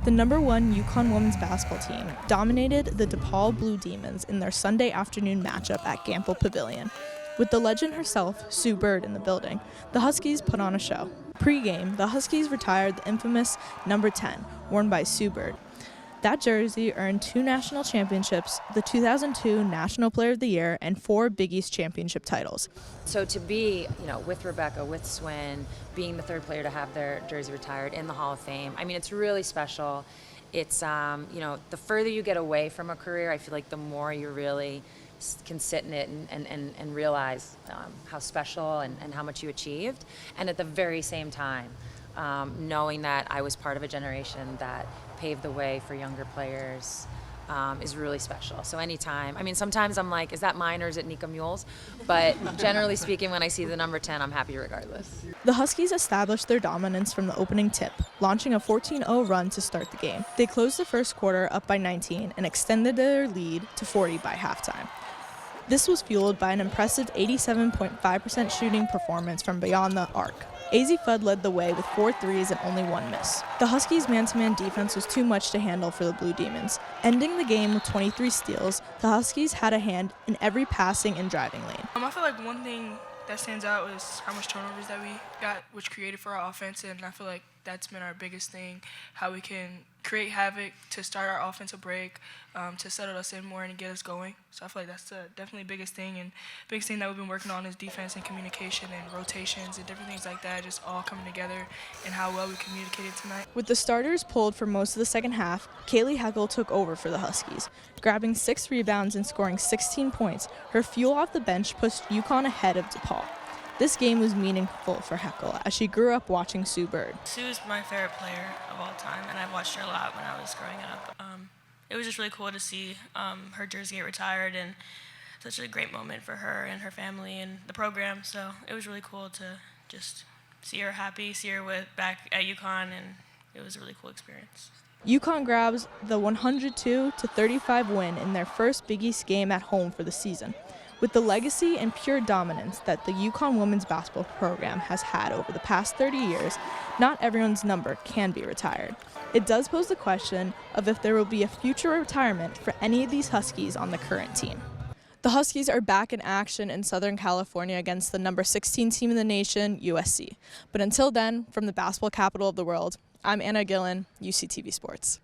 The #1 UConn women's basketball team dominated the DePaul Blue Demons in their Sunday afternoon matchup at Gamble Pavilion. With the legend herself, Sue Bird, in the building, the Huskies put on a show. Pre-game, the Huskies retired the infamous number 10, worn by Sue Bird. That jersey earned 2 national championships, the 2002 National Player of the Year, and 4 Big East championship titles. So to be, with Rebecca, with Swin, being the 3rd player to have their jersey retired in the Hall of Fame, I mean, it's really special. It's, the further you get away from a career, I feel like the more you really can sit in it and realize how special and how much you achieved. And at the very same time, knowing that I was part of a generation that paved the way for younger players is really special. So anytime, sometimes I'm like, is that mine or is it Nika Mule's? But generally speaking, when I see the number 10, I'm happy regardless. The Huskies established their dominance from the opening tip, launching a 14-0 run to start the game. They closed the first quarter up by 19 and extended their lead to 40 by halftime. This was fueled by an impressive 87.5% shooting performance from beyond the arc. AZ Fudd led the way with 4 threes and only 1 miss. The Huskies' man-to-man defense was too much to handle for the Blue Demons. Ending the game with 23 steals, the Huskies had a hand in every passing and driving lane. I feel like one thing that stands out is how much turnovers that we got, which created for our offense, and I feel like that's been our biggest thing, how we can create havoc to start our offensive break, to settle us in more and get us going. So I feel like that's definitely the biggest thing, and biggest thing that we've been working on is defense and communication and rotations and different things like that, just all coming together and how well we communicated tonight. With the starters pulled for most of the second half, Kaylee Heckel took over for the Huskies. Grabbing 6 rebounds and scoring 16 points, her fuel off the bench pushed UConn ahead of DePaul. This game was meaningful for Heckel as she grew up watching Sue Bird. Sue is my favorite player of all time, and I've watched her a lot when I was growing up. It was just really cool to see her jersey get retired, and such a great moment for her and her family and the program. So it was really cool to just see her happy, see her back at UConn, and it was a really cool experience. UConn grabs the 102-35 win in their first Big East game at home for the season. With the legacy and pure dominance that the UConn women's basketball program has had over the past 30 years, not everyone's number can be retired. It does pose the question of if there will be a future retirement for any of these Huskies on the current team. The Huskies are back in action in Southern California against the number 16 team in the nation, USC. But until then, from the basketball capital of the world, I'm Anna Gillan, UCTV Sports.